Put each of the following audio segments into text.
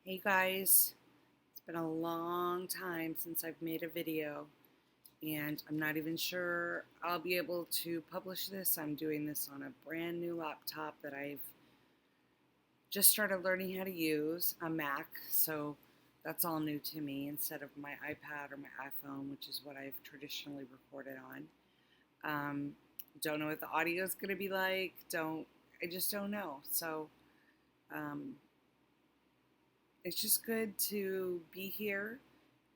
Hey guys, it's been a long time since I've made a video, and I'm not even sure I'll be able to publish this. I'm doing this on a brand new laptop that I've just started learning how to use, a Mac, so that's all new to me instead of my iPad or my iPhone, which is what I've traditionally recorded on. Um, don't know what the audio is going to be like. I just don't know. So, um, it's just good to be here,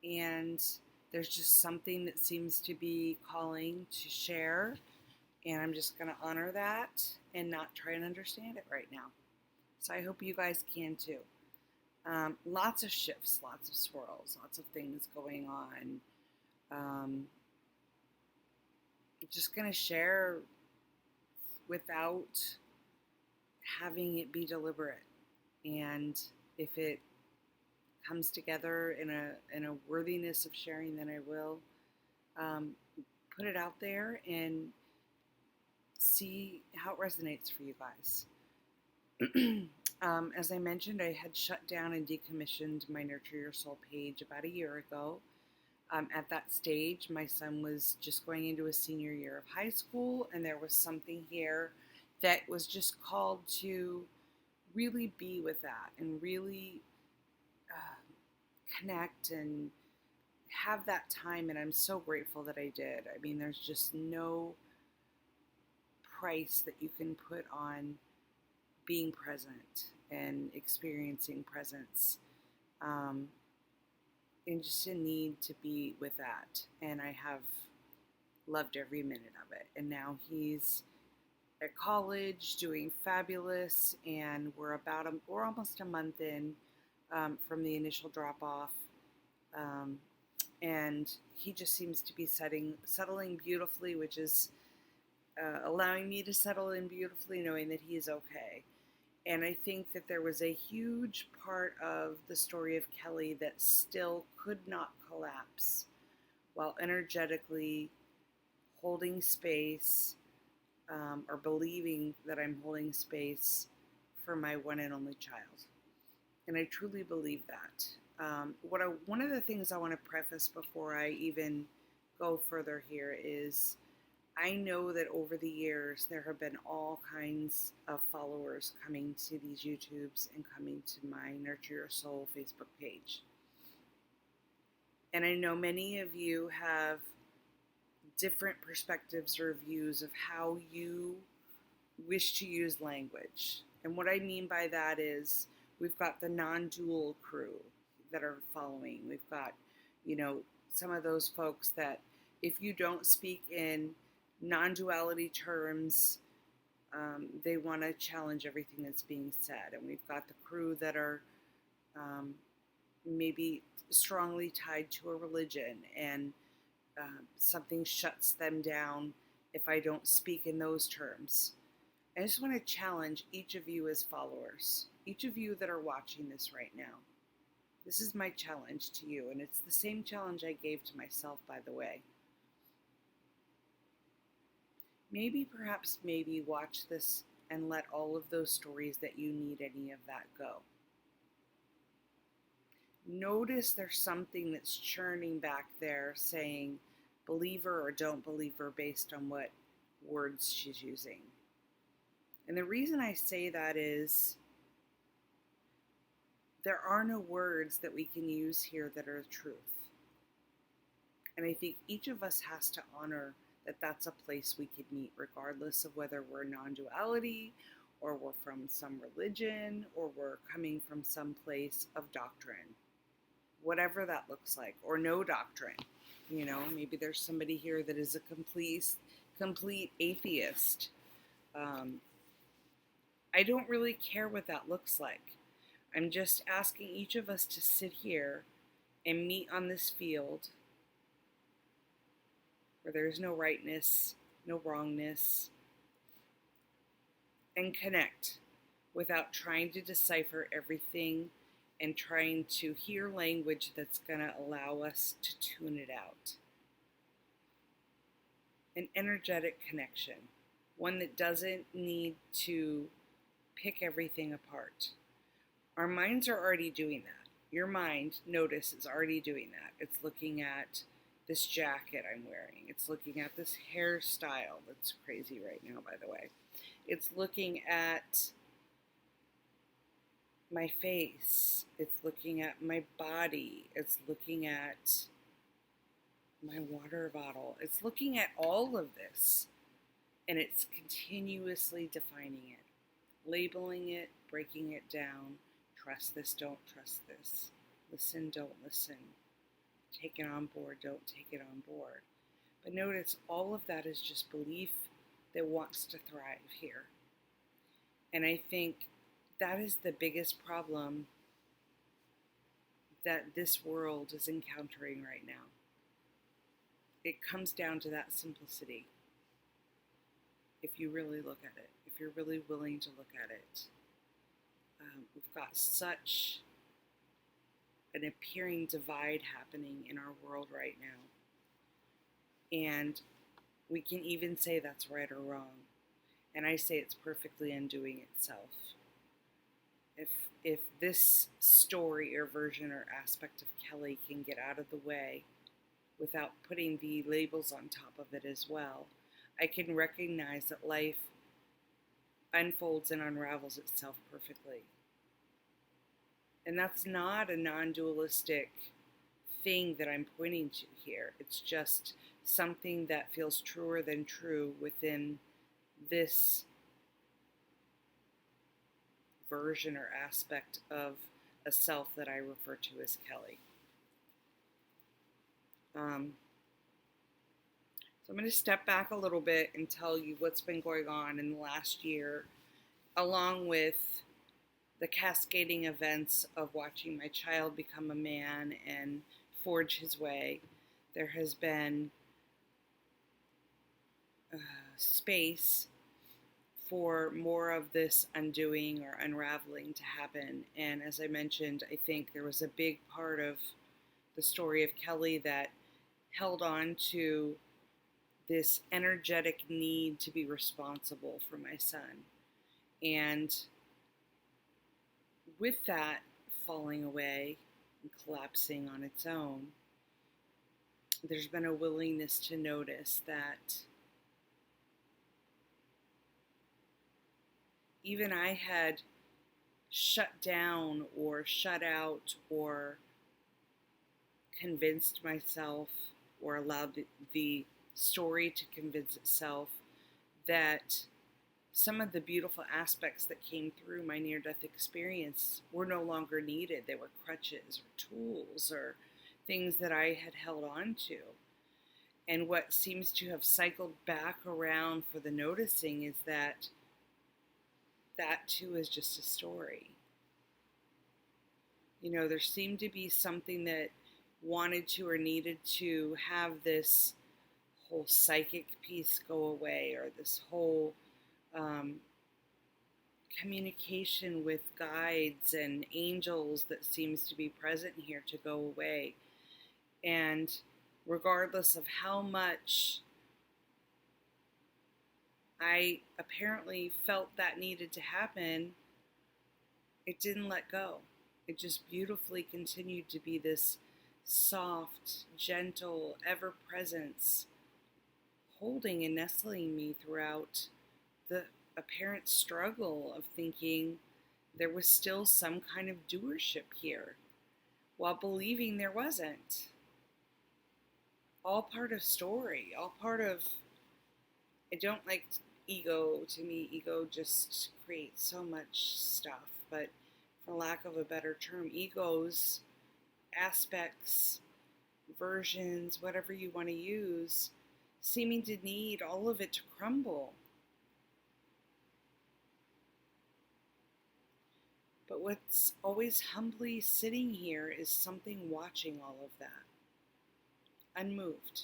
and there's just something that seems to be calling to share, and I'm just going to honor that and not try and understand it right now. So I hope you guys can too. Lots of shifts, lots of swirls, lots of things going on. Um, just going to share without having it be deliberate, and if it comes together in a worthiness of sharing, then I will um, put it out there and see how it resonates for you guys. As I mentioned, I had shut down and decommissioned my Nurture Your Soul page about a year ago. At that stage, my son was just going into his senior year of high school, and there was something here that was just called to really be with that and really connect and have that time. And I'm so grateful that I did. I mean, there's just no price that you can put on being present and experiencing presence, um, and just a need to be with that. And I have loved every minute of it. And now he's at college doing fabulous, and we're almost a month in from the initial drop off. Um, and he just seems to be settling beautifully, which is allowing me to settle in beautifully, knowing that he is okay. And I think that there was a huge part of the story of Kelly that still could not collapse while energetically holding space, or believing that I'm holding space for my one and only child. And I truly believe that. One of the things I want to preface before I even go further here is I know that over the years there have been all kinds of followers coming to these YouTubes and coming to my Nurture Your Soul Facebook page. And I know many of you have different perspectives or views of how you wish to use language. And what I mean by that is we've got the non-dual crew that are following. We've got, some of those folks that if you don't speak in non-duality terms, they want to challenge everything that's being said. And we've got the crew that are um, maybe strongly tied to a religion, and something shuts them down if I don't speak in those terms. I just want to challenge each of you as followers, each of you that are watching this right now. This is my challenge to you, and it's the same challenge I gave to myself, by the way. Maybe watch this and let all of those stories that you need any of that go. Notice there's something that's churning back there saying believe her or don't believe her based on what words she's using. And the reason I say that is there are no words that we can use here that are truth. And I think each of us has to honor that that's a place we could meet, regardless of whether we're non-duality or we're from some religion or we're coming from some place of doctrine, whatever that looks like, or no doctrine. Maybe there's somebody here that is a complete atheist. I don't really care what that looks like. I'm just asking each of us to sit here and meet on this field where there's no rightness, no wrongness, and connect without trying to decipher everything and trying to hear language that's going to allow us to tune it out. An energetic connection, one that doesn't need to pick everything apart. Our minds are already doing that. Your mind, notice, is already doing that. It's looking at this jacket I'm wearing. It's looking at this hairstyle that's crazy right now, by the way. It's looking at my face. It's looking at my body. It's looking at my water bottle. It's looking at all of this, and it's continuously defining it, labeling it, breaking it down. Trust this, don't trust this. Listen, don't listen. Take it on board, don't take it on board. But notice all of that is just belief that wants to thrive here. And I think that is the biggest problem that this world is encountering right now. It comes down to that simplicity. If you really look at it, if you're really willing to look at it, we've got such an appearing divide happening in our world right now. And we can even say that's right or wrong. And I say it's perfectly undoing itself. If this story or version or aspect of Kelly can get out of the way without putting the labels on top of it as well, I can recognize that life unfolds and unravels itself perfectly. And that's not a non-dualistic thing that I'm pointing to here. It's just something that feels truer than true within this version or aspect of a self that I refer to as Kelly. So I'm going to step back a little bit and tell you what's been going on in the last year, along with the cascading events of watching my child become a man and forge his way. There has been space for more of this undoing or unraveling to happen. And as I mentioned, I think there was a big part of the story of Kelly that held on to this energetic need to be responsible for my son. And with that falling away and collapsing on its own, there's been a willingness to notice that even I had shut down or shut out or convinced myself or allowed the story to convince itself that some of the beautiful aspects that came through my near-death experience were no longer needed. They were crutches or tools or things that I had held on to. And what seems to have cycled back around for the noticing is that too is just a story. You know, there seemed to be something that wanted to or needed to have this whole psychic piece go away, or this whole communication with guides and angels that seems to be present here to go away. And regardless of how much I apparently felt that needed to happen, it didn't let go. It just beautifully continued to be this soft, gentle, ever-presence, holding and nestling me throughout the apparent struggle of thinking there was still some kind of doership here, while believing there wasn't. All part of story, all part of, I don't like ego. To me, ego just creates so much stuff, but for lack of a better term, egos, aspects, versions, whatever you want to use, seeming to need all of it to crumble. But what's always humbly sitting here is something watching all of that, unmoved,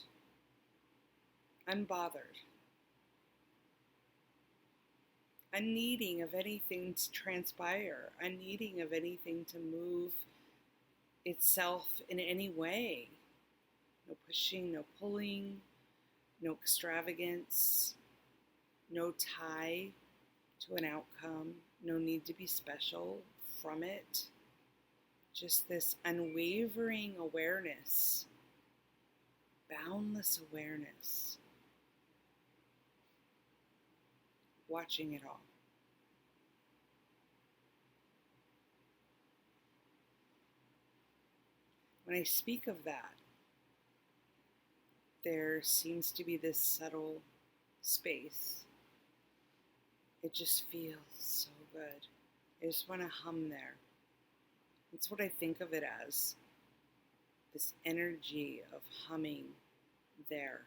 unbothered, unneeding of anything to transpire, unneeding of anything to move itself in any way. No pushing, no pulling, no extravagance, no tie to an outcome, no need to be special from it. just this unwavering awareness, boundless awareness, watching it all. When I speak of that, there seems to be this subtle space. It just feels so good. I just want to hum there. That's what I think of it as, this energy of humming there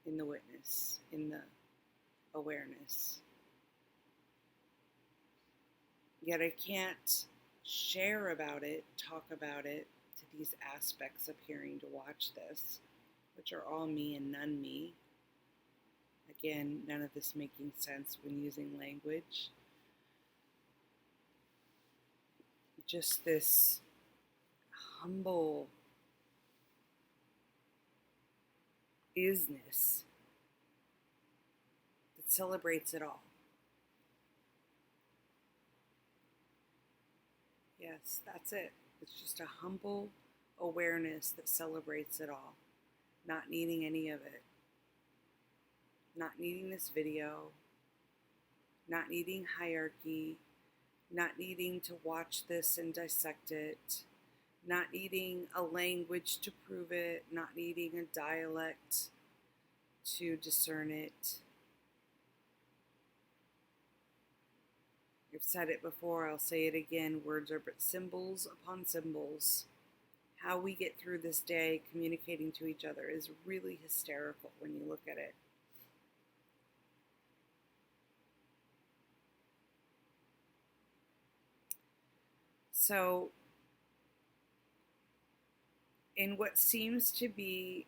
in the witness, in the awareness. Yet I can't share about it, talk about it to these aspects appearing to watch this, which are all me and none me. Again, none of this making sense when using language. Just this humble isness that celebrates it all. Yes, that's it. It's just a humble awareness that celebrates it all, not needing any of it, not needing this video, not needing hierarchy, not needing to watch this and dissect it, not needing a language to prove it, not needing a dialect to discern it. I've said it before, I'll say it again, words are but symbols upon symbols. How we get through this day communicating to each other is really hysterical when you look at it. So, in what seems to be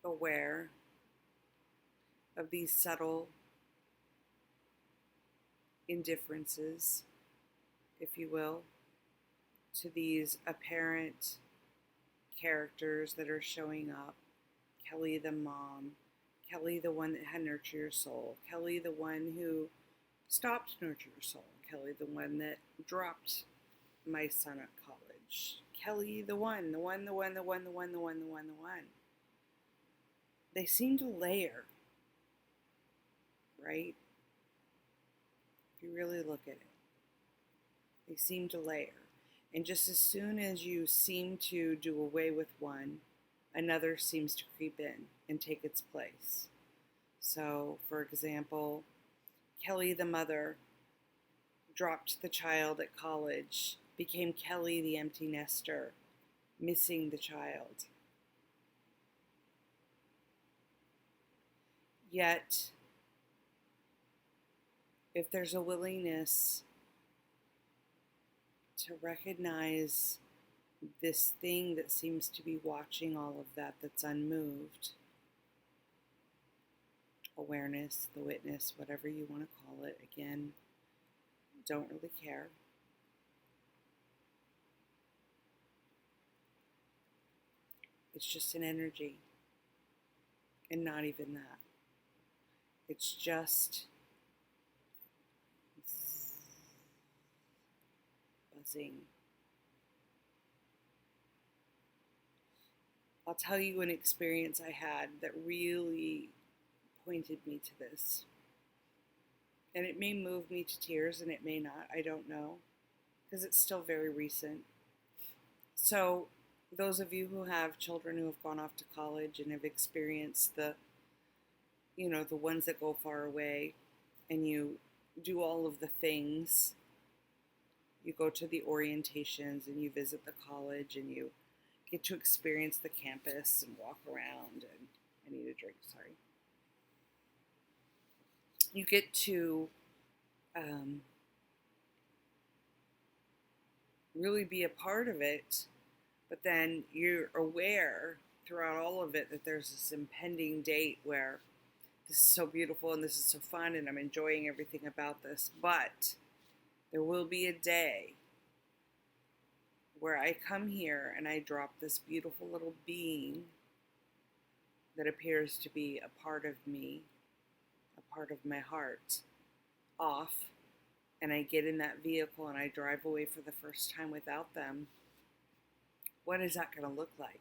aware of these subtle indifferences, if you will, to these apparent characters that are showing up. Kelly the mom, Kelly the one that had nurtured your soul, Kelly the one who stopped nurture your soul, Kelly the one that dropped my son at college, Kelly the one. They seem to layer, right? If you really look at it, they seem to layer. And just as soon as you seem to do away with one, another seems to creep in and take its place. So, for example, Kelly the mother dropped the child at college, became Kelly the empty nester, missing the child. Yet, if there's a willingness to recognize this thing that seems to be watching all of that, that's unmoved, awareness, the witness, whatever you want to call it, again, don't really care. It's just an energy, and not even that. It's just buzzing. I'll tell you an experience I had that really pointed me to this. And it may move me to tears and it may not, I don't know, because it's still very recent. So those of you who have children who have gone off to college and have experienced the ones that go far away, and you do all of the things, you go to the orientations and you visit the college and you get to experience the campus and walk around, and I need a drink, sorry. You get to really be a part of it, but then you're aware throughout all of it that there's this impending date where this is so beautiful and this is so fun and I'm enjoying everything about this, but there will be a day where I come here and I drop this beautiful little being that appears to be a part of me, a part of my heart, off, and I get in that vehicle and I drive away for the first time without them, what is that going to look like?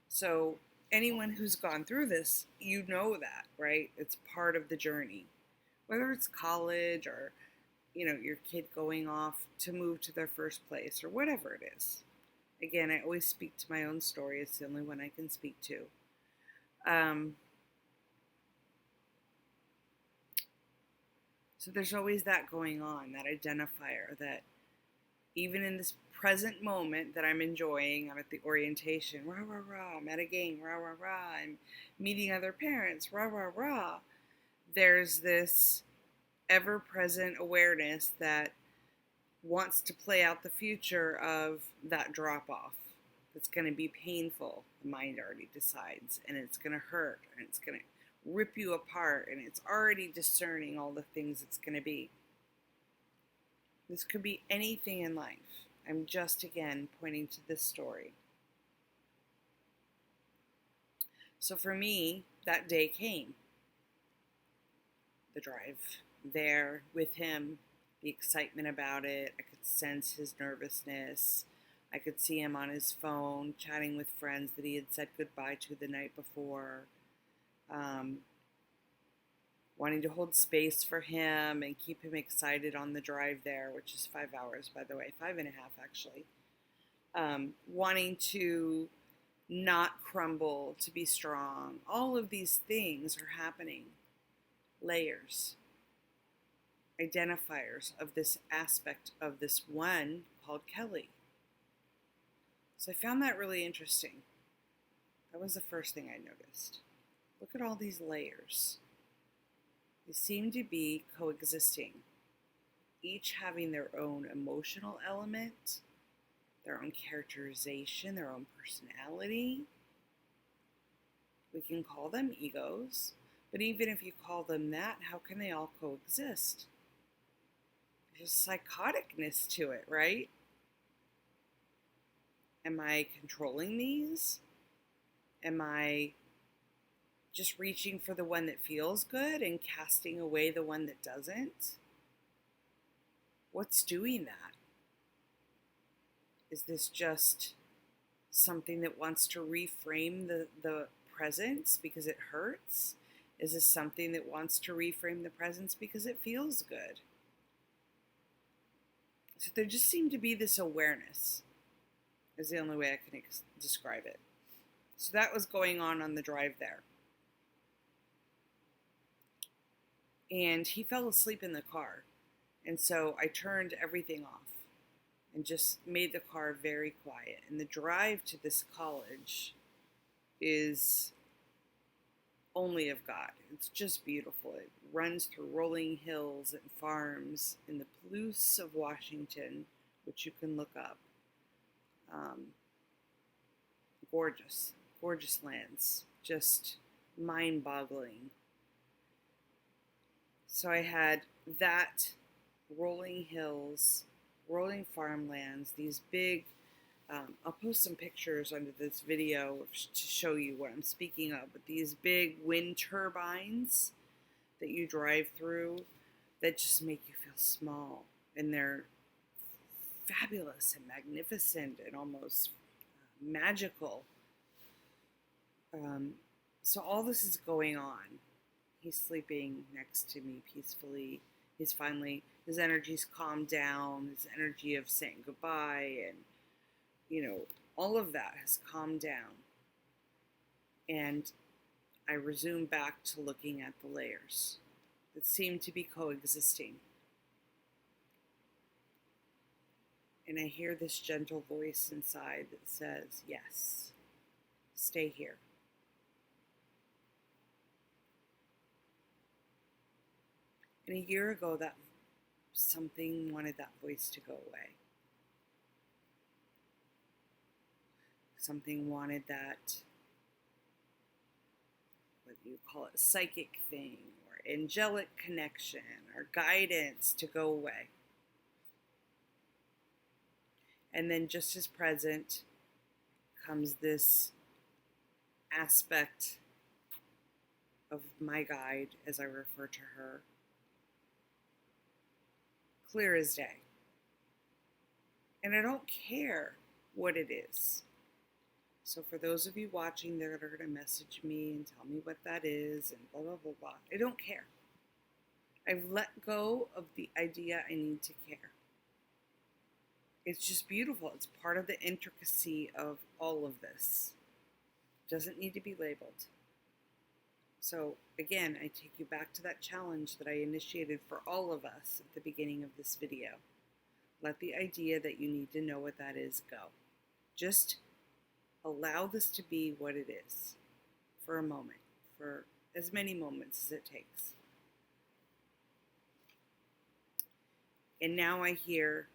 So anyone who's gone through this, you know that, right? It's part of the journey. Whether it's college or, your kid going off to move to their first place or whatever it is. Again, I always speak to my own story. It's the only one I can speak to. So there's always that going on, that identifier that even in this present moment that I'm enjoying, I'm at the orientation, rah, rah, rah, I'm at a game, rah, rah, rah, I'm meeting other parents, rah, rah, rah. There's this ever-present awareness that wants to play out the future of that drop-off. It's going to be painful, the mind already decides, and it's going to hurt, and it's going to rip you apart, and it's already discerning all the things it's going to be. This could be anything in life. I'm just, again, pointing to this story. So for me, that day came. The drive there with him, the excitement about it. I could sense his nervousness. I could see him on his phone chatting with friends that he had said goodbye to the night before. Wanting to hold space for him and keep him excited on the drive there, which is 5 hours, by the way, 5.5 actually. Wanting to not crumble, to be strong. All of these things are happening. Layers, identifiers of this aspect of this one called Kelly. So I found that really interesting. That was the first thing I noticed. Look at all these layers. They seem to be coexisting, each having their own emotional element, their own characterization, their own personality. We can call them egos, but even if you call them that, how can they all coexist? There's a psychoticness to it, right? Am I controlling these? Am I just reaching for the one that feels good and casting away the one that doesn't? What's doing that? Is this just something that wants to reframe the presence because it hurts? Is this something that wants to reframe the presence because it feels good? So there just seemed to be this awareness, is the only way I can describe it. So that was going on the drive there. And he fell asleep in the car. And so I turned everything off and just made the car very quiet. And the drive to this college is only of God. It's just beautiful. It runs through rolling hills and farms in the Palouse of Washington, which you can look up. Gorgeous, gorgeous lands, just mind-boggling. So I had that, rolling hills, rolling farmlands, these big, I'll post some pictures under this video to show you what I'm speaking of, but these big wind turbines that you drive through that just make you feel small, and they're fabulous and magnificent and almost magical. So all this is going on. He's sleeping next to me peacefully. His energy's calmed down, his energy of saying goodbye, and, all of that has calmed down. And I resume back to looking at the layers that seem to be coexisting. And I hear this gentle voice inside that says, yes, stay here. And a year ago, that something wanted that voice to go away. Something wanted that, what do you call it, psychic thing or angelic connection or guidance to go away. And then just as present comes this aspect of my guide, as I refer to her, clear as day. And I don't care what it is. So for those of you watching that are going to message me and tell me what that is and blah, blah, blah, blah, I don't care. I've let go of the idea I need to care. It's just beautiful. It's part of the intricacy of all of this. It doesn't need to be labeled. So again, I take you back to that challenge that I initiated for all of us at the beginning of this video. Let the idea that you need to know what that is go. Just allow this to be what it is for a moment, for as many moments as it takes. And now I hear,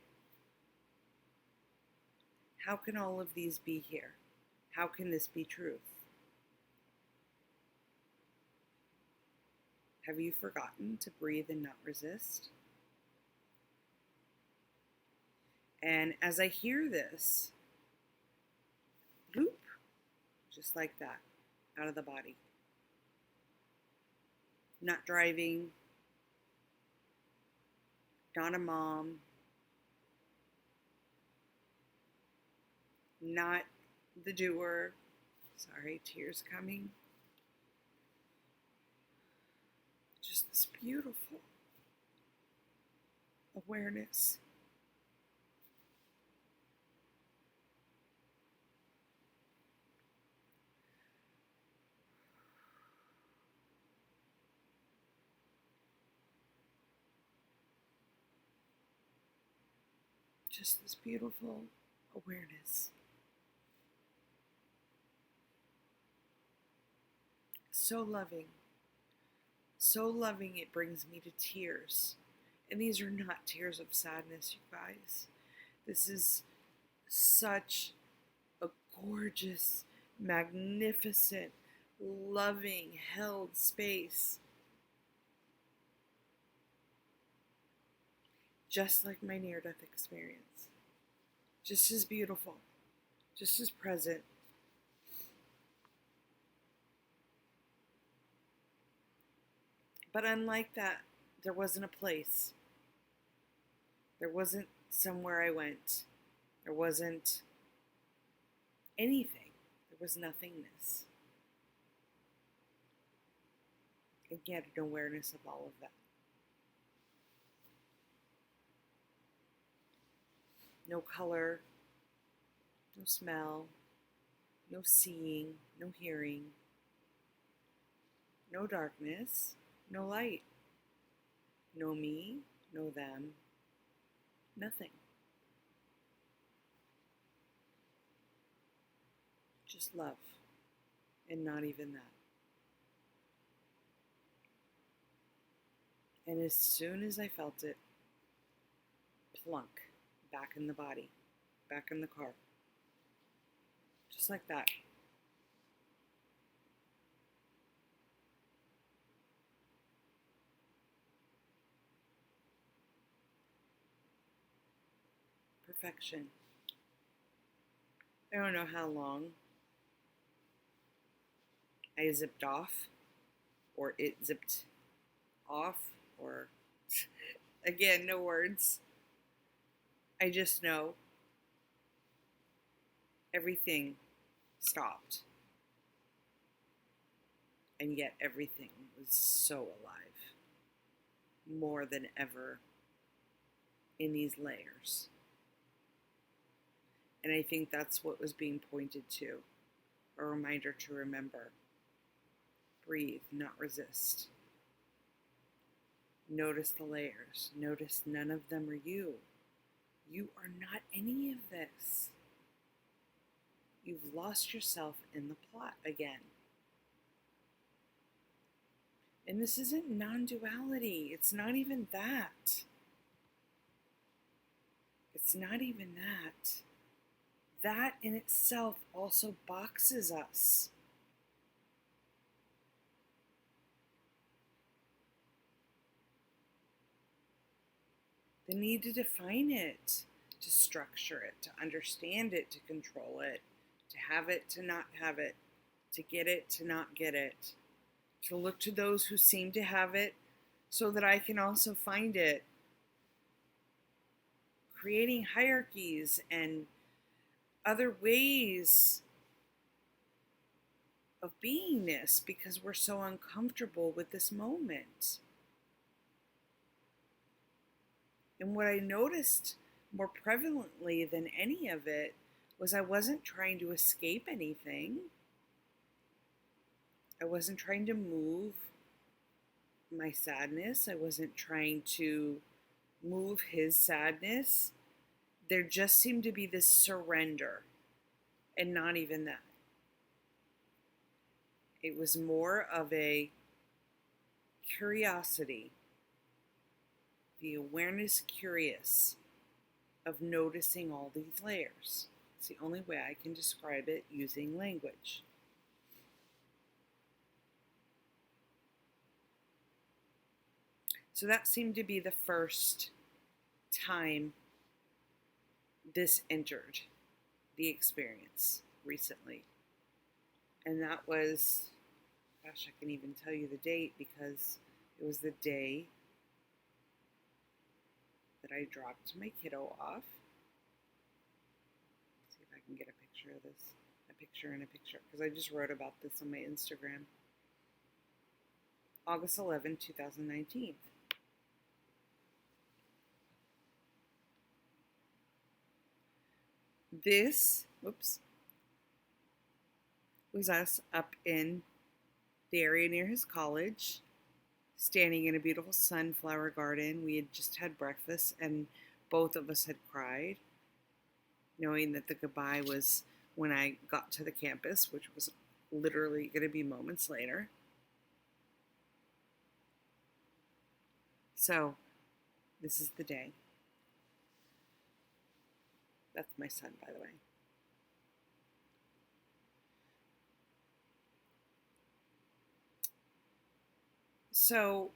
how can all of these be here? How can this be truth? Have you forgotten to breathe and not resist? And as I hear this, bloop, just like that, out of the body. Not driving, not a mom, not the doer. Sorry, tears coming. Just this beautiful awareness. Just this beautiful awareness. So loving. So loving it brings me to tears. And these are not tears of sadness, you guys. This is such a gorgeous, magnificent, loving, held space. Just like my near-death experience. Just as beautiful. Just as present. But unlike that, there wasn't a place. There wasn't somewhere I went. There wasn't anything. There was nothingness. And yet an awareness of all of that. No color, no smell, no seeing, no hearing, no darkness, no light, no me, no them, nothing. Just love, and not even that. And as soon as I felt it, plunk, back in the body, back in the car. Just like that. Perfection. I don't know how long I zipped off, or it zipped off, or again, no words. I just know everything stopped. And yet everything was so alive. More than ever in these layers. And I think that's what was being pointed to. A reminder to remember. Breathe, not resist. Notice the layers. Notice none of them are you. You are not any of this. You've lost yourself in the plot again. And this isn't non-duality. It's not even that. It's not even that. That in itself also boxes us. The need to define it, to structure it, to understand it, to control it, to have it, to not have it, to get it, to not get it, to look to those who seem to have it so that I can also find it. creating hierarchies and other ways of beingness because we're so uncomfortable with this moment. And what I noticed more prevalently than any of it was I wasn't trying to escape anything. I wasn't trying to move my sadness. I wasn't trying to move his sadness. There just seemed to be this surrender, and not even that. It was more of a curiosity, the awareness curious of noticing all these layers. It's the only way I can describe it using language. So that seemed to be the first time this entered the experience recently. And that was, gosh, I can even tell you the date because it was the day that I dropped my kiddo off. Let's see if I can get a picture of this. A picture and a picture, because I just wrote about this on my Instagram. August 11, 2019. This, was us up in the area near his college, standing in a beautiful sunflower garden. We had just had breakfast and both of us had cried, knowing that the goodbye was when I got to the campus, which was literally going to be moments later. So, this is the day. That's my son, by the way. So,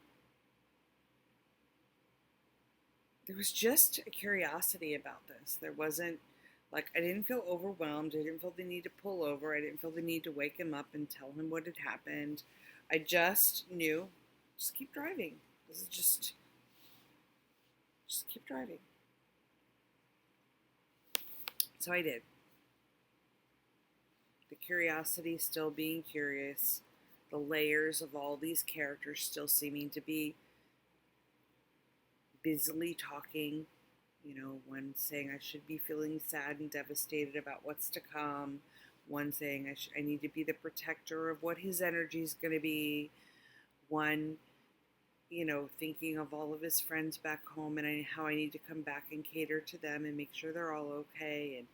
there was just a curiosity about this. There wasn't, I didn't feel overwhelmed. I didn't feel the need to pull over. I didn't feel the need to wake him up and tell him what had happened. I just knew, just keep driving. This is just keep driving. So I did. The curiosity still being curious, the layers of all these characters still seeming to be busily talking, one saying I should be feeling sad and devastated about what's to come, one saying I need to be the protector of what his energy is going to be, one, thinking of all of his friends back home and how I need to come back and cater to them and make sure they're all okay, and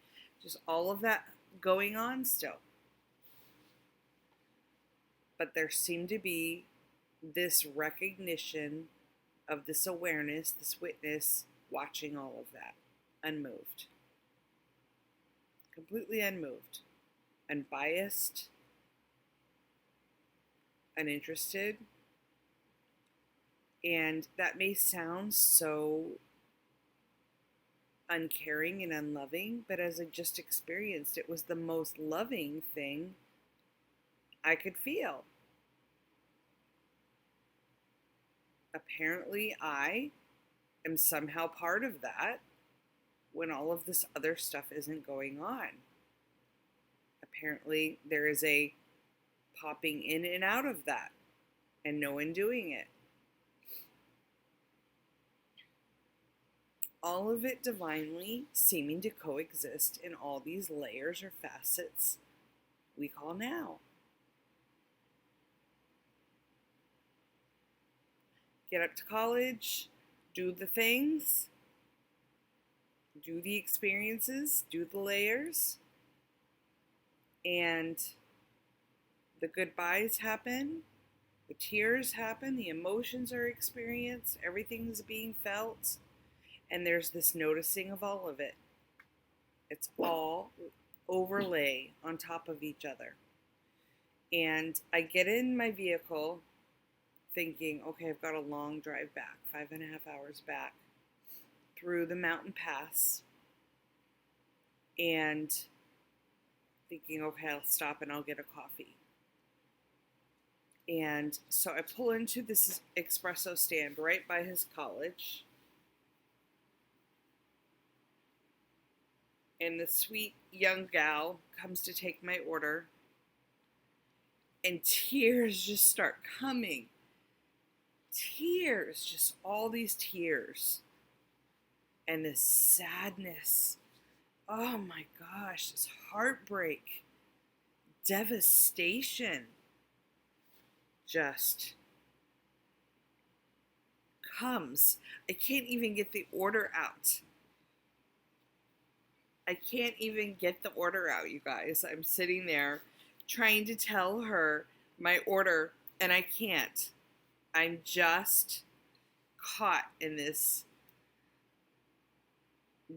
just all of that going on still. But there seemed to be this recognition of this awareness, this witness, watching all of that, unmoved. Completely unmoved, unbiased, uninterested. And that may sound so uncaring and unloving, but as I just experienced, it was the most loving thing I could feel. Apparently, I am somehow part of that when all of this other stuff isn't going on. Apparently, there is a popping in and out of that and no one doing it. All of it divinely seeming to coexist in all these layers or facets we call now. Get up to college, do the things, do the experiences, do the layers, and the goodbyes happen, the tears happen, the emotions are experienced, everything's being felt, and there's this noticing of all of it. It's all overlay on top of each other. And I get in my vehicle thinking, okay, I've got a long drive back, 5.5 hours back through the mountain pass, and thinking, okay, I'll stop and I'll get a coffee. And so I pull into this espresso stand right by his college. And the sweet young gal comes to take my order, and tears just start coming. Tears, just all these tears. And this sadness. Oh my gosh, this heartbreak, devastation just comes. I can't even get the order out. I can't even get the order out, you guys. I'm sitting there trying to tell her my order, and I can't. I'm just caught in this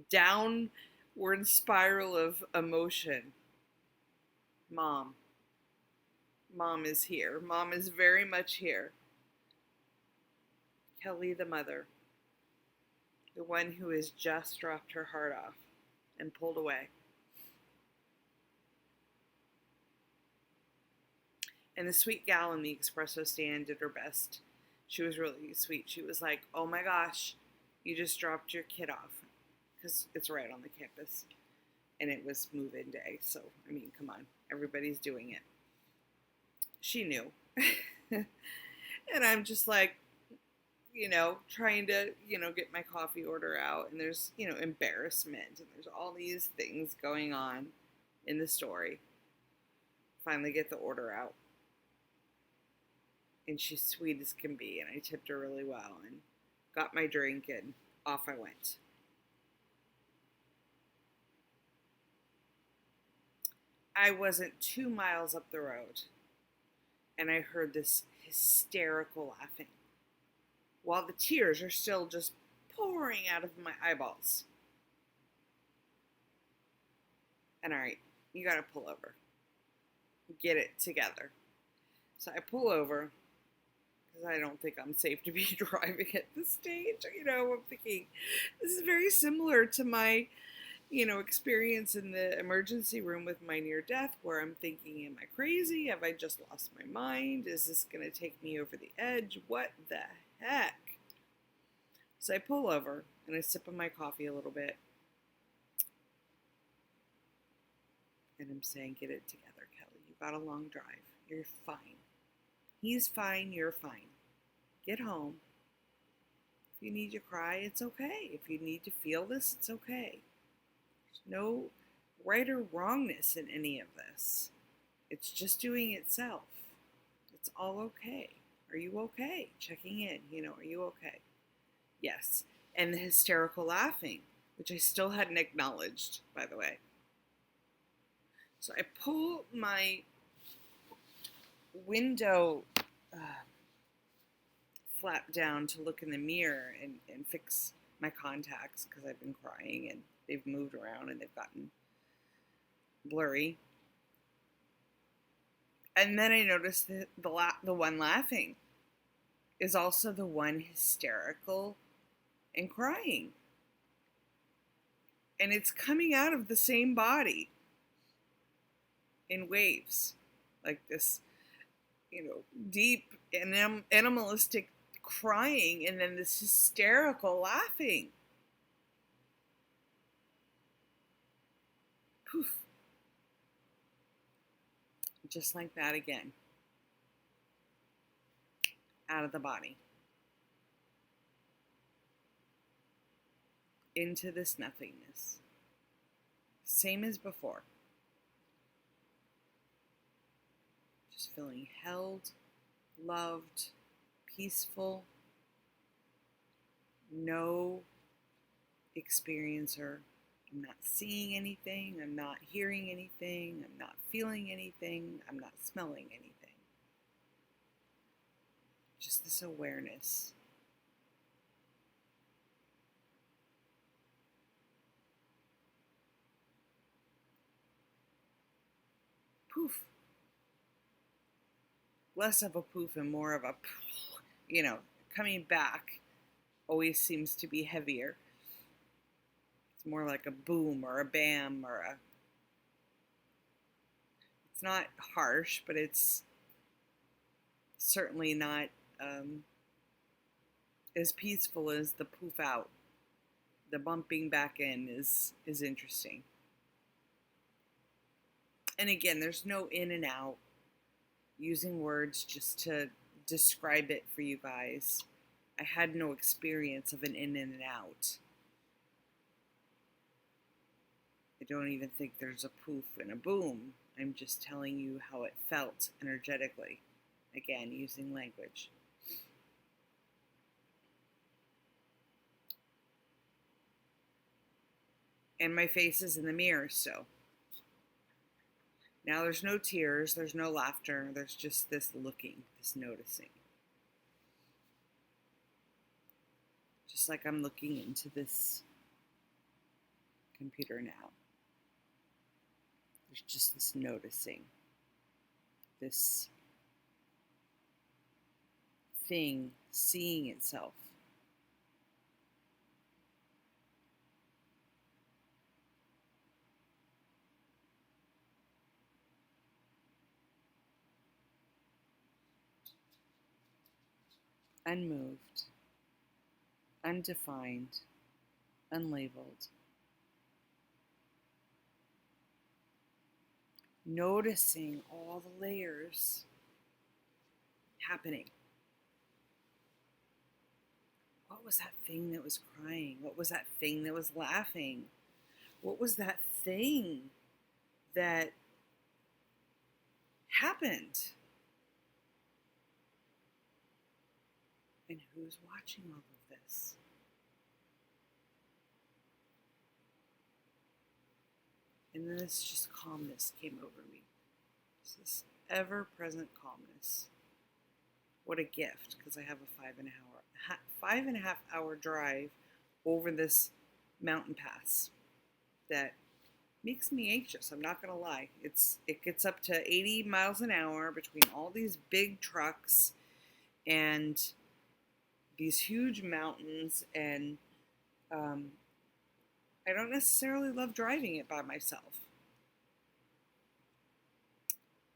downward spiral of emotion. Mom. Mom is here. Mom is very much here. Kelly, the mother, the one who has just dropped her heart off and pulled away. And the sweet gal in the espresso stand did her best. She was really sweet. She was like, oh my gosh, you just dropped your kid off. Because it's right on the campus. And it was move-in day. So, I mean, come on. Everybody's doing it. She knew. And I'm just like, trying to, get my coffee order out. And there's, embarrassment. And there's all these things going on in the story. Finally get the order out. And she's sweet as can be. And I tipped her really well. And got my drink and off I went. I wasn't 2 miles up the road. And I heard this hysterical laughing. While the tears are still just pouring out of my eyeballs. And all right, you gotta pull over. Get it together. So I pull over, because I don't think I'm safe to be driving at this stage. I'm thinking, this is very similar to my, experience in the emergency room with my near death, where I'm thinking, am I crazy? Have I just lost my mind? Is this going to take me over the edge? What the heck? So I pull over and I sip on my coffee a little bit. And I'm saying, get it together, Kelly. You got a long drive. You're fine. He's fine. You're fine. Get home. If you need to cry, it's okay. If you need to feel this, it's okay. There's no right or wrongness in any of this. It's just doing itself. It's all okay. Are you okay? Checking in. Are you okay? Yes. And the hysterical laughing, which I still hadn't acknowledged, by the way. So I pull my window flap down to look in the mirror and fix my contacts, because I've been crying and they've moved around and they've gotten blurry. And then I noticed that the one laughing is also the one hysterical and crying. And it's coming out of the same body in waves, like this, deep animalistic crying, and then this hysterical laughing. Poof. Just like that again. Out of the body. Into this nothingness. Same as before. Just feeling held, loved, peaceful. No experiencer. I'm not seeing anything. I'm not hearing anything. I'm not feeling anything. I'm not smelling anything. Just this awareness. Poof. Less of a poof and more of a, coming back always seems to be heavier. It's more like a boom or a bam or a, it's not harsh, but it's certainly not as peaceful as the poof out. The bumping back in is interesting. And again, there's no in and out, using words just to describe it for you guys. I had no experience of an in and an out. I don't even think there's a poof and a boom. I'm just telling you how it felt energetically. Again, using language. And my face is in the mirror still. Now there's no tears, there's no laughter, there's just this looking, this noticing. Just like I'm looking into this computer now. There's just this noticing, this thing seeing itself. Unmoved, undefined, unlabeled. Noticing all the layers happening. What was that thing that was crying? What was that thing that was laughing? What was that thing that happened? And who's watching all of this? And then this just calmness came over me. This ever-present calmness. What a gift, because I have a 5.5 hour drive over this mountain pass that makes me anxious. I'm not going to lie. It gets up to 80 miles an hour between all these big trucks and these huge mountains, and I don't necessarily love driving it by myself.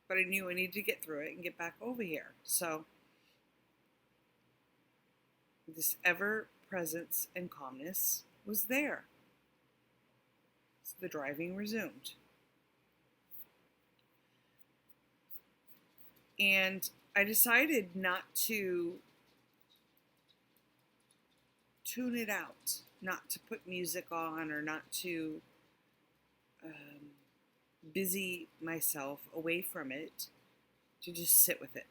But I knew I needed to get through it and get back over here. So this ever presence and calmness was there. So the driving resumed. And I decided not to tune it out, not to put music on, or not to busy myself away from it, to just sit with it.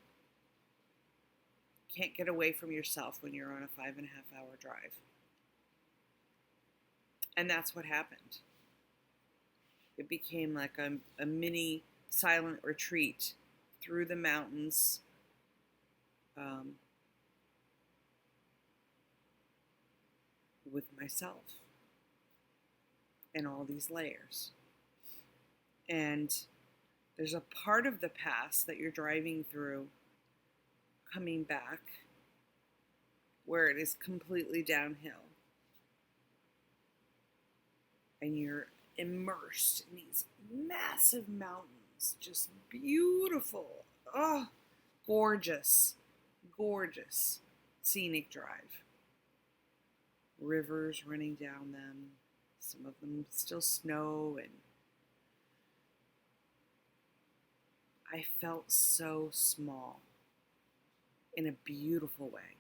Can't get away from yourself when you're on a 5.5 hour drive. And that's what happened. It became like a mini silent retreat through the mountains, with myself and all these layers. And there's a part of the pass that you're driving through, coming back, where it is completely downhill. And you're immersed in these massive mountains, just beautiful. Oh, gorgeous, gorgeous scenic drive. Rivers running down them, some of them still snow, and I felt so small in a beautiful way,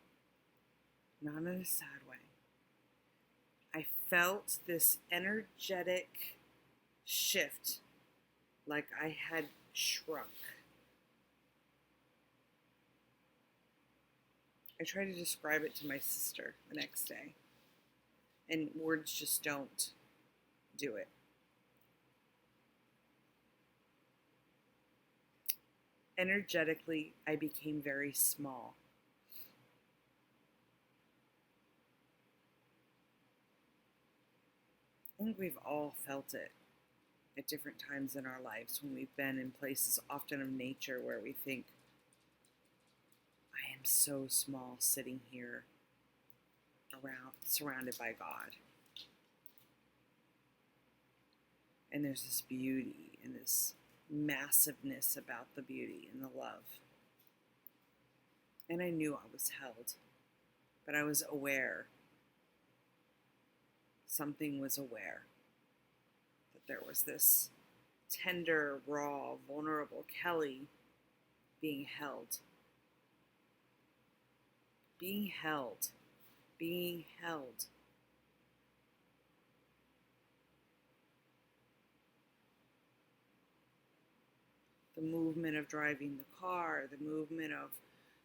not in a sad way. I felt this energetic shift, like I had shrunk. I tried to describe it to my sister the next day, and words just don't do it. Energetically, I became very small. I think we've all felt it at different times in our lives when we've been in places often of nature where we think, I am so small sitting here surrounded by God. And there's this beauty and this massiveness about the beauty and the love. And I knew I was held, but I was aware. Something was aware that there was this tender, raw, vulnerable Kelly being held. Being held. Being held. The movement of driving the car, the movement of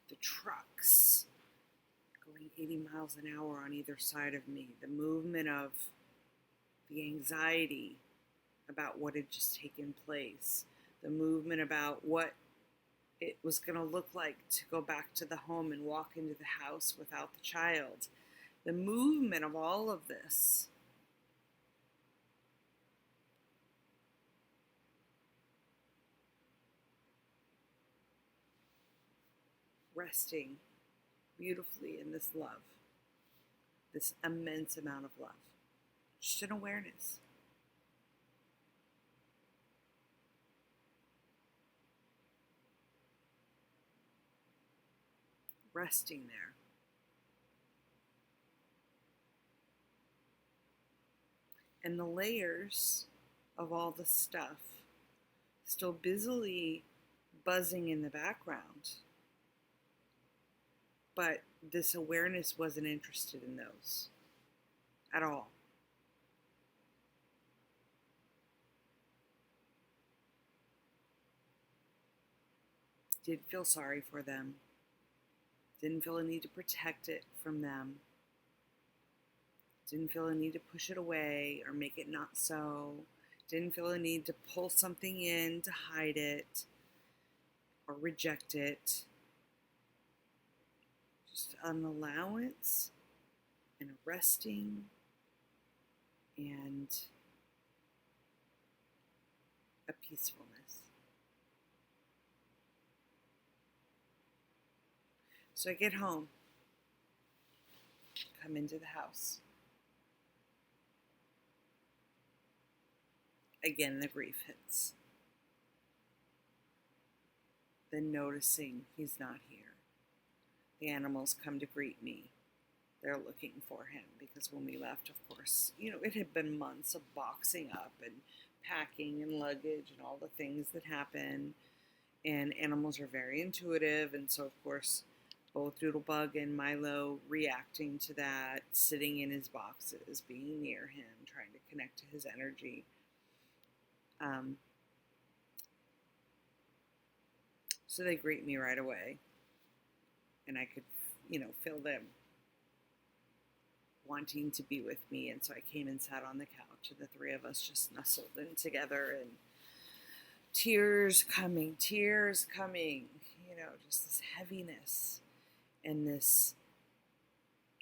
the trucks going 80 miles an hour on either side of me, the movement of the anxiety about what had just taken place, the movement about what it was going to look like to go back to the home and walk into the house without the child, the movement of all of this. Resting beautifully in this love, this immense amount of love, just an awareness. Resting there. And the layers of all the stuff still busily buzzing in the background. But this awareness wasn't interested in those at all. Didn't feel sorry for them. Didn't feel a need to protect it from them. Didn't feel a need to push it away or make it not so. Didn't feel a need to pull something in to hide it or reject it. Just an allowance and a resting and a peacefulness. So I get home, come into the house. Again, the grief hits. Then noticing he's not here. The animals come to greet me. They're looking for him because when we left, of course, it had been months of boxing up and packing and luggage and all the things that happen. And animals are very intuitive. And so, of course, both Doodlebug and Milo reacting to that, sitting in his boxes, being near him, trying to connect to his energy. So they greet me right away. And I could, feel them wanting to be with me. And so I came and sat on the couch, and the three of us just nestled in together, and tears coming, just this heaviness and this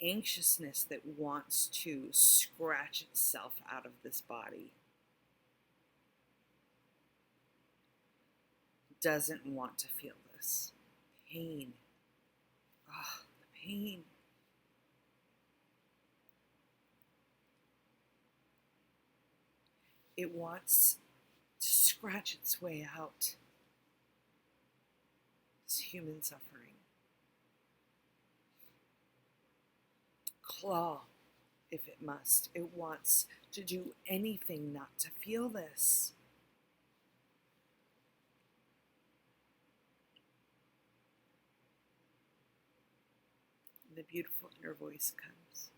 anxiousness that wants to scratch itself out of this body. Doesn't want to feel this pain. Oh, the pain. It wants to scratch its way out. This human suffering. Claw, if it must. It wants to do anything not to feel this. The beautiful inner voice comes.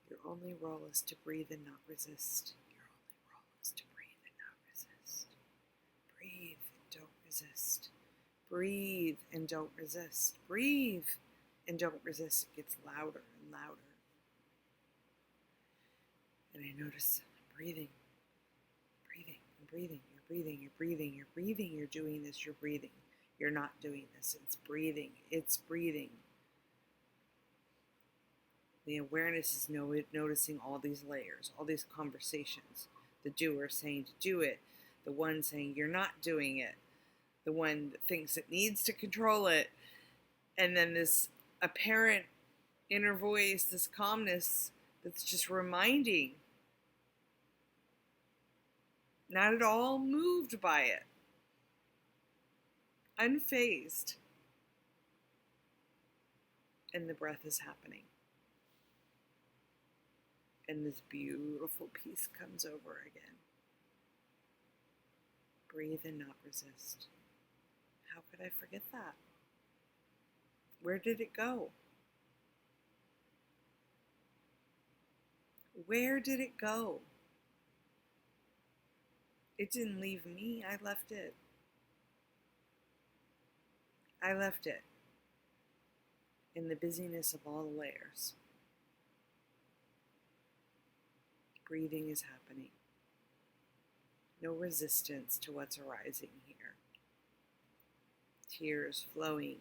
Your only role is to breathe and not resist. Your only role is to breathe and not resist. Breathe and don't resist. Breathe and don't resist. Breathe and don't resist. It gets louder and louder. And I notice I'm breathing, breathing, I'm breathing. You're breathing, you're breathing, you're breathing. You're doing this, you're breathing. You're not doing this. It's breathing. It's breathing. The awareness is noticing all these layers, all these conversations. The doer saying to do it. The one saying you're not doing it. The one that thinks it needs to control it. And then this apparent inner voice, this calmness that's just reminding. Not at all moved by it. Unfazed. And the breath is happening. And this beautiful peace comes over again. Breathe and not resist. How could I forget that? Where did it go? Where did it go? It didn't leave me. I left it. I left it in the busyness of all the layers. Breathing is happening. No resistance to what's arising here. Tears flowing,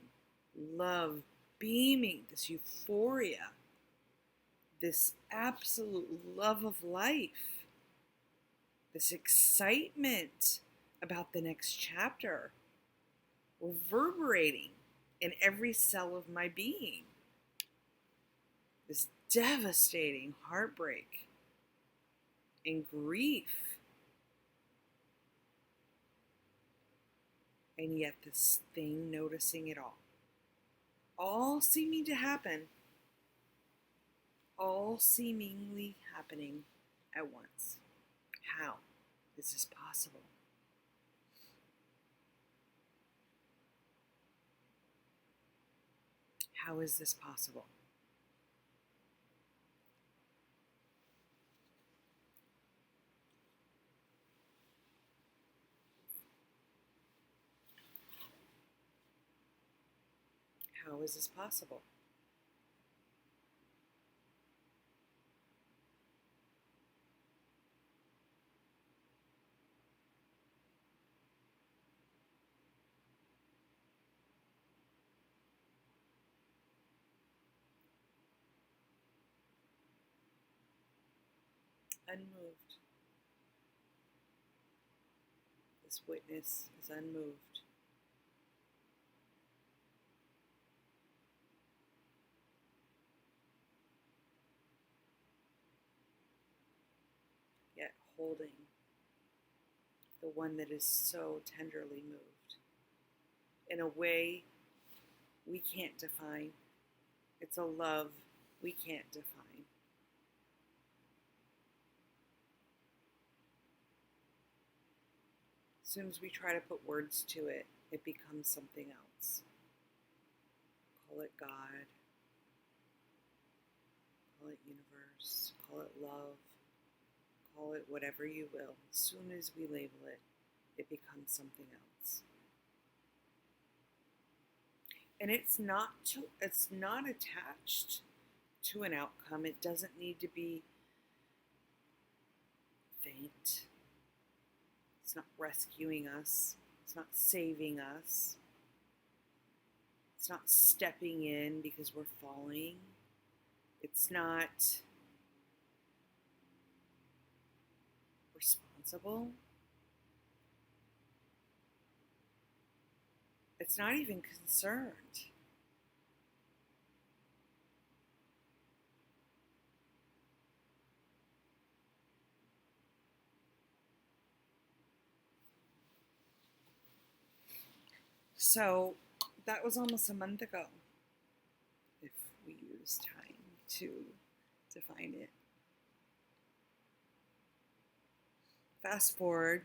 love beaming, this euphoria, this absolute love of life, this excitement about the next chapter, reverberating in every cell of my being. This devastating heartbreak and grief. And yet this thing noticing it all seeming to happen, all seemingly happening at once. How is this possible? How is this possible? How is this possible? Unmoved. This witness is unmoved. Yet holding the one that is so tenderly moved in a way we can't define. It's a love we can't define. As soon as we try to put words to it, it becomes something else. Call it God, call it universe, call it love, call it whatever you will. As soon as we label it, it becomes something else. And it's not attached to an outcome. It doesn't need to be fate. It's not rescuing us. It's not saving us. It's not stepping in because we're falling. It's not responsible. It's not even concerned. So that was almost a month ago, if we use time to define it. Fast forward.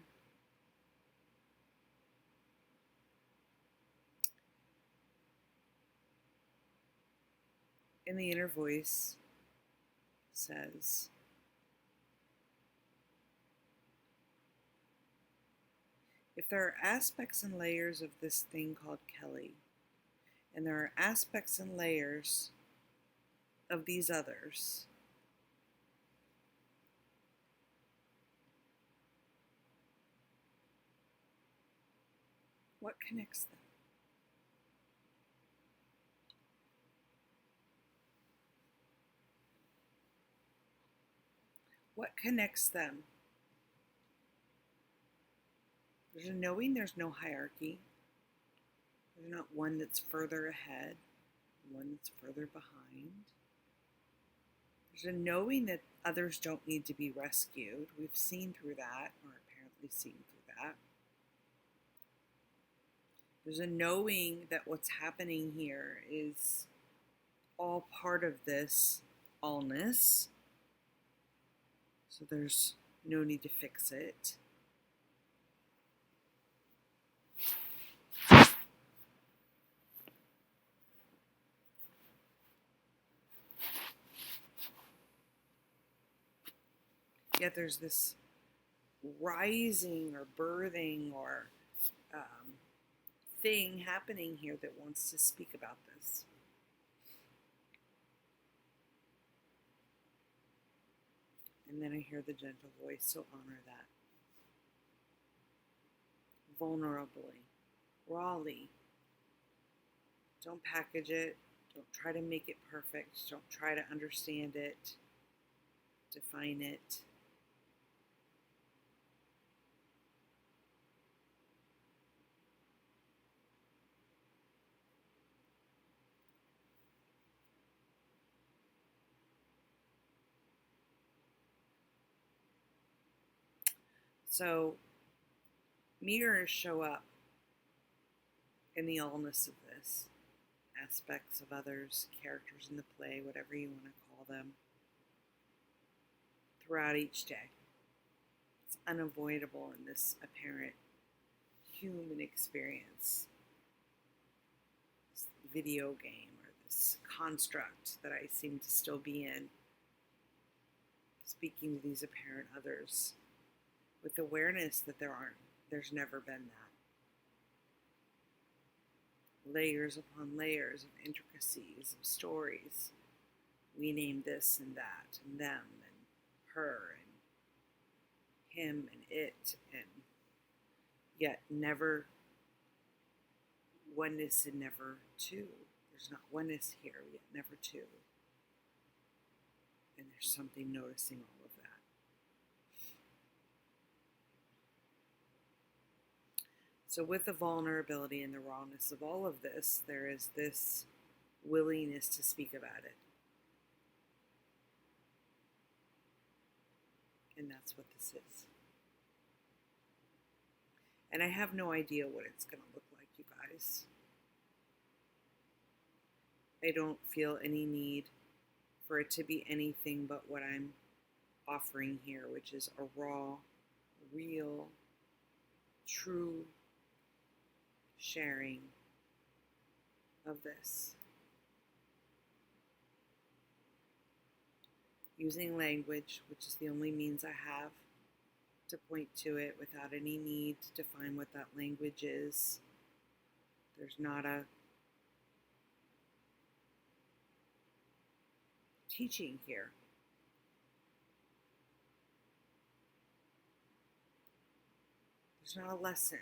And the inner voice says, if there are aspects and layers of this thing called Kelly, and there are aspects and layers of these others, what connects them? What connects them? There's a knowing there's no hierarchy. There's not one that's further ahead, one that's further behind. There's a knowing that others don't need to be rescued. We've seen through that, or apparently seen through that. There's a knowing that what's happening here is all part of this allness. So there's no need to fix it. Yet there's this rising or birthing or um, thing happening here that wants to speak about this. And then I hear the gentle voice, so honor that. Vulnerably, rawly. Don't package it. Don't try to make it perfect. Don't try to understand it, define it. So mirrors show up in the allness of this, aspects of others, characters in the play, whatever you want to call them, throughout each day. It's unavoidable in this apparent human experience, this video game or this construct that I seem to still be in, speaking to these apparent others with awareness that there's never been that. Layers upon layers of intricacies, of stories. We name this and that, and them, and her, and him, and it, and yet never oneness and never two. There's not oneness here, yet never two. And there's something noticing all of that. So with the vulnerability and the rawness of all of this, there is this willingness to speak about it. And that's what this is. And I have no idea what it's going to look like, you guys. I don't feel any need for it to be anything but what I'm offering here, which is a raw, real, true sharing of this. Using language, which is the only means I have to point to it without any need to define what that language is. There's not a teaching here. There's not a lesson.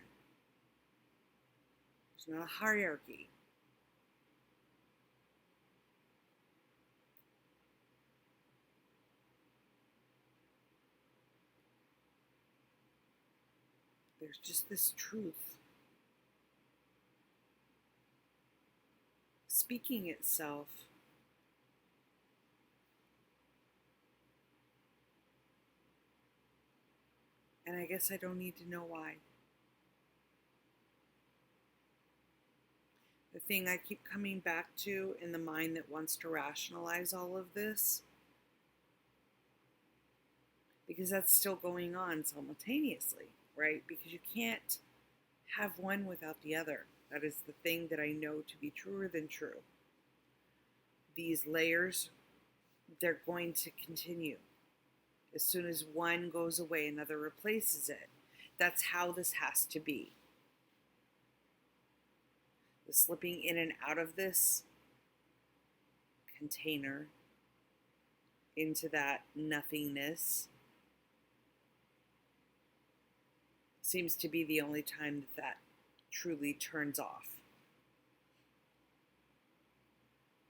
There's not a hierarchy. There's just this truth speaking itself. And I guess I don't need to know why. The thing I keep coming back to in the mind that wants to rationalize all of this, because that's still going on simultaneously, right? Because you can't have one without the other. That is the thing that I know to be truer than true. These layers, they're going to continue. As soon as one goes away, another replaces it. That's how this has to be. The slipping in and out of this container into that nothingness seems to be the only time that truly turns off.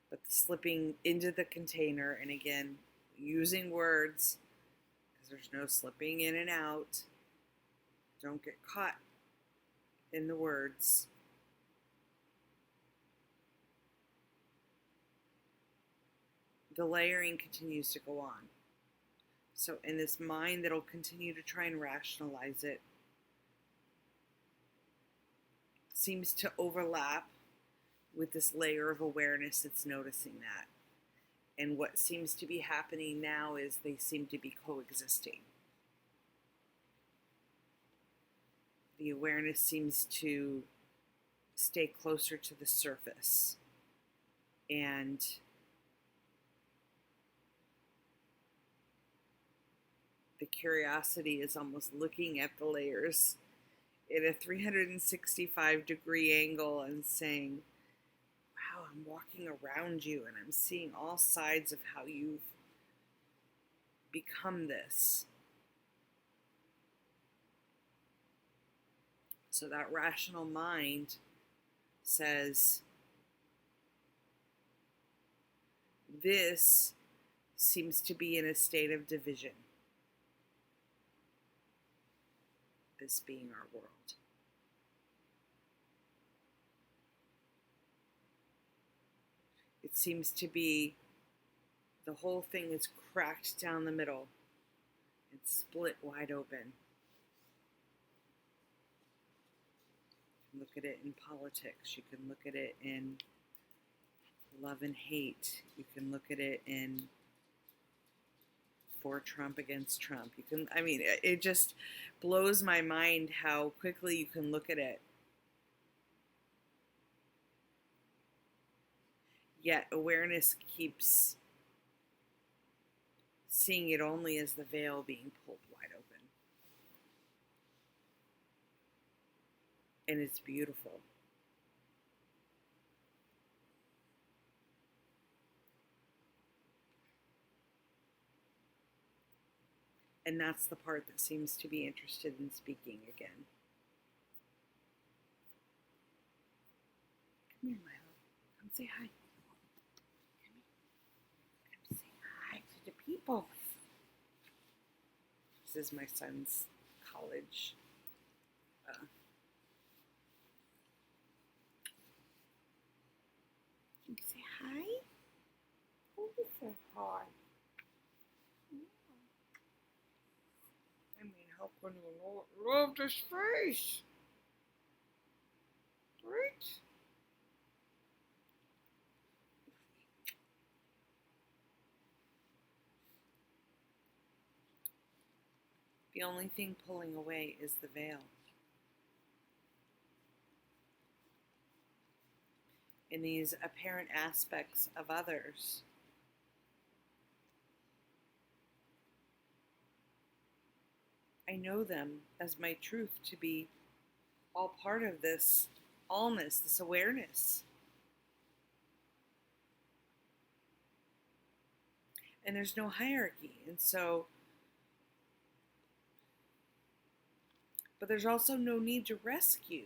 But the slipping into the container, and again, using words, because there's no slipping in and out. Don't get caught in the words. The layering continues to go on. So in this mind that'll continue to try and rationalize it, seems to overlap with this layer of awareness that's noticing that. And what seems to be happening now is they seem to be coexisting. The awareness seems to stay closer to the surface. And the curiosity is almost looking at the layers in a 365-degree angle and saying, wow, I'm walking around you and I'm seeing all sides of how you've become this. So that rational mind says, this seems to be in a state of division, this being our world. It seems to be the whole thing is cracked down the middle and split wide open. You can look at it in politics. You can look at it in love and hate. You can look at it in for Trump against Trump. You can, I mean, it just blows my mind how quickly you can look at it. Yet awareness keeps seeing it only as the veil being pulled wide open. And it's beautiful. And that's the part that seems to be interested in speaking again. Come here, my love. Come say hi. Come say hi to the people. This is my son's college. Can you say hi? Oh, you say hi. I mean, how can you love this face? Right? The only thing pulling away is the veil. In these apparent aspects of others, I know them as my truth to be all part of this allness, this awareness. And there's no hierarchy. And so, but there's also no need to rescue.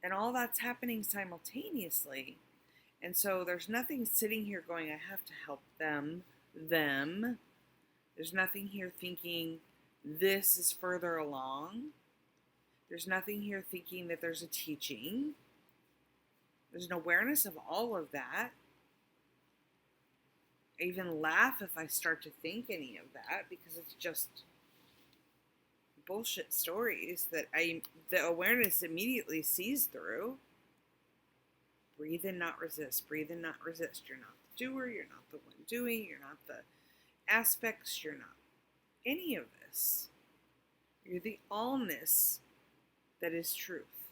And all that's happening simultaneously. And so there's nothing sitting here going, I have to help them. There's nothing here thinking this is further along. There's nothing here thinking that there's a teaching. There's an awareness of all of that. I even laugh if I start to think any of that because it's just bullshit stories that the awareness immediately sees through. Breathe and not resist. Breathe and not resist. You're not the doer. You're not the one doing. You're not the aspects. You're not any of this. You're the allness that is truth.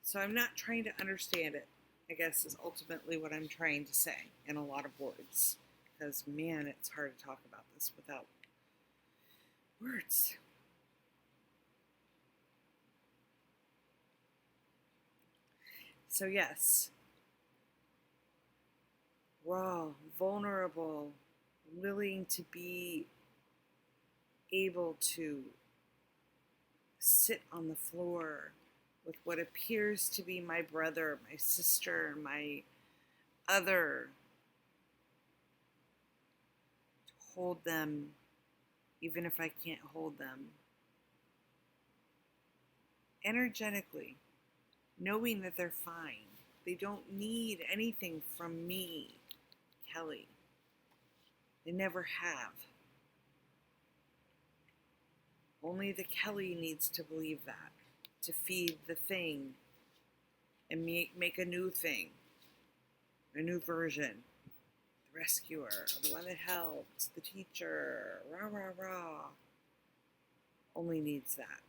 So I'm not trying to understand it, I guess, is ultimately what I'm trying to say in a lot of words. Because, man, it's hard to talk about this without words. So yes, raw, vulnerable, willing to be able to sit on the floor with what appears to be my brother, my sister, my other, to hold them even if I can't hold them. Energetically, knowing that they're fine. They don't need anything from me, Kelly. They never have. Only the Kelly needs to believe that, to feed the thing and make a new thing, a new version. The rescuer, the one that helps, the teacher, rah, rah, rah. Only needs that.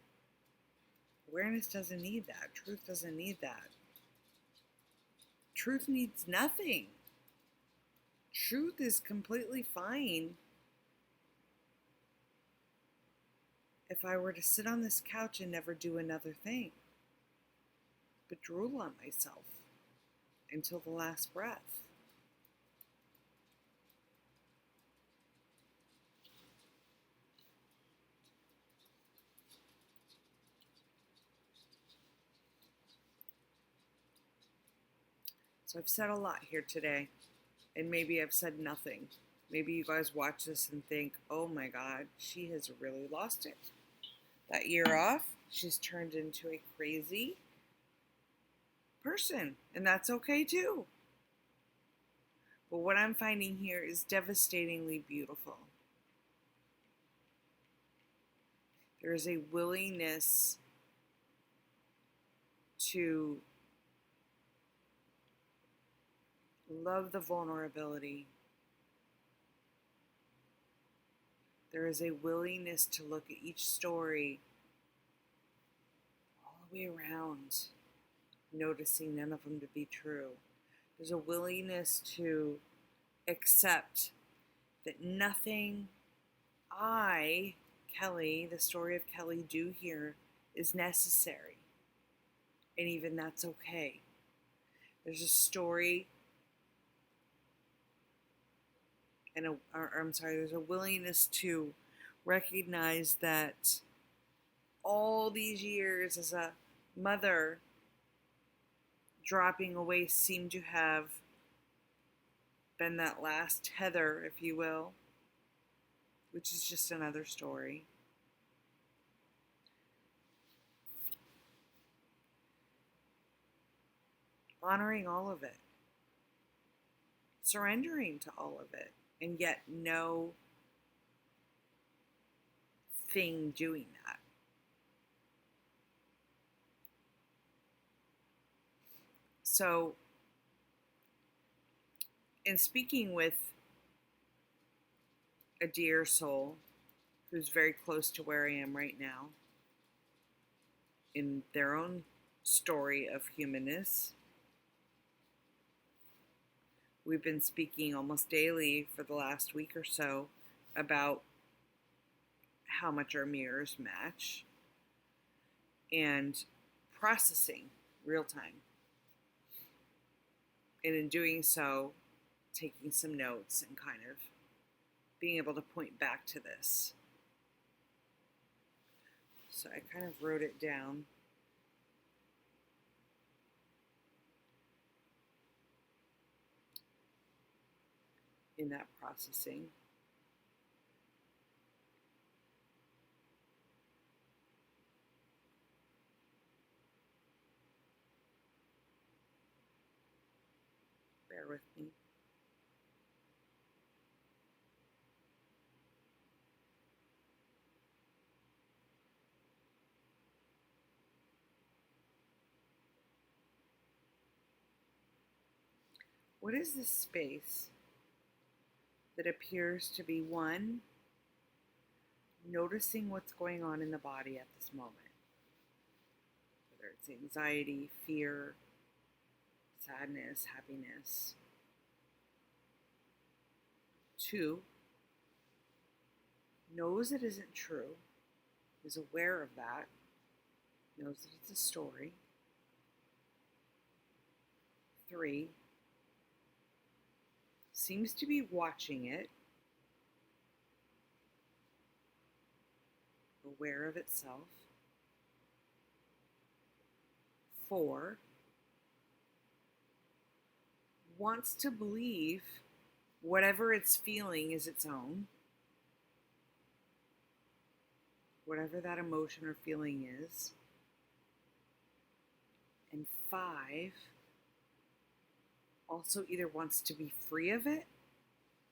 Awareness doesn't need that. Truth doesn't need that. Truth needs nothing. Truth is completely fine if I were to sit on this couch and never do another thing but drool on myself until the last breath. So I've said a lot here today, and maybe I've said nothing. Maybe you guys watch this and think, oh my God, she has really lost it. That year off, she's turned into a crazy person, and that's okay too. But what I'm finding here is devastatingly beautiful. There is a willingness to love the vulnerability. There is a willingness to look at each story all the way around, noticing none of them to be true. There's a willingness to accept that nothing I, Kelly, the story of Kelly, do here is necessary. And even that's okay. There's a story and there's a willingness to recognize that all these years as a mother, dropping away seemed to have been that last tether, if you will, which is just another story. Honoring all of it, surrendering to all of it, and yet no thing doing that. So, in speaking with a dear soul who's very close to where I am right now in their own story of humanness, we've been speaking almost daily for the last week or so about how much our mirrors match and processing real time. And in doing so, taking some notes and kind of being able to point back to this. So I kind of wrote it down. In that processing. Bear with me. What is this space that appears to be one, noticing what's going on in the body at this moment? Whether it's anxiety, fear, sadness, happiness. 2, knows it isn't true, is aware of that, knows that it's a story. 3, seems to be watching it, aware of itself. 4, wants to believe whatever it's feeling is its own, whatever that emotion or feeling is. And 5, also either wants to be free of it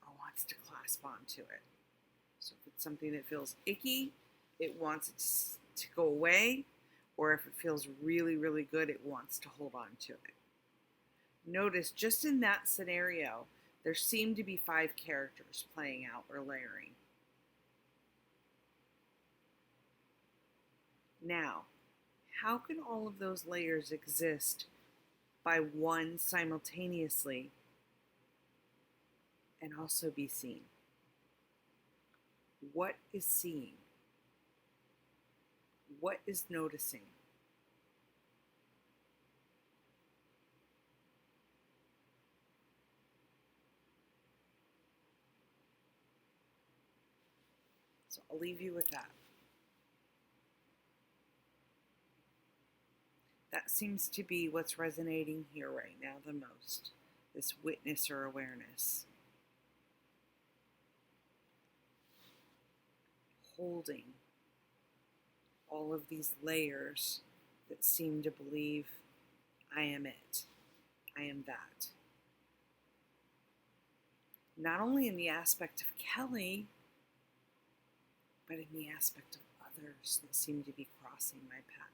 or wants to clasp onto it. So if it's something that feels icky, it wants it to go away, or if it feels really, really good, it wants to hold on to it. Notice just in that scenario, there seem to be 5 characters playing out or layering. Now, how can all of those layers exist by one simultaneously and also be seen. What is seeing? What is noticing? So I'll leave you with that. That seems to be what's resonating here right now the most, this witnesser awareness. Holding all of these layers that seem to believe I am it, I am that. Not only in the aspect of Kelly, but in the aspect of others that seem to be crossing my path.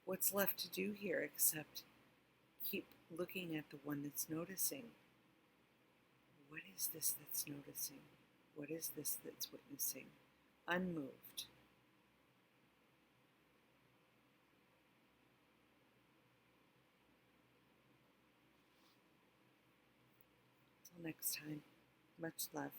What's left to do here except keep looking at the one that's noticing? What is this that's noticing? What is this that's witnessing? Unmoved. Till next time, much love.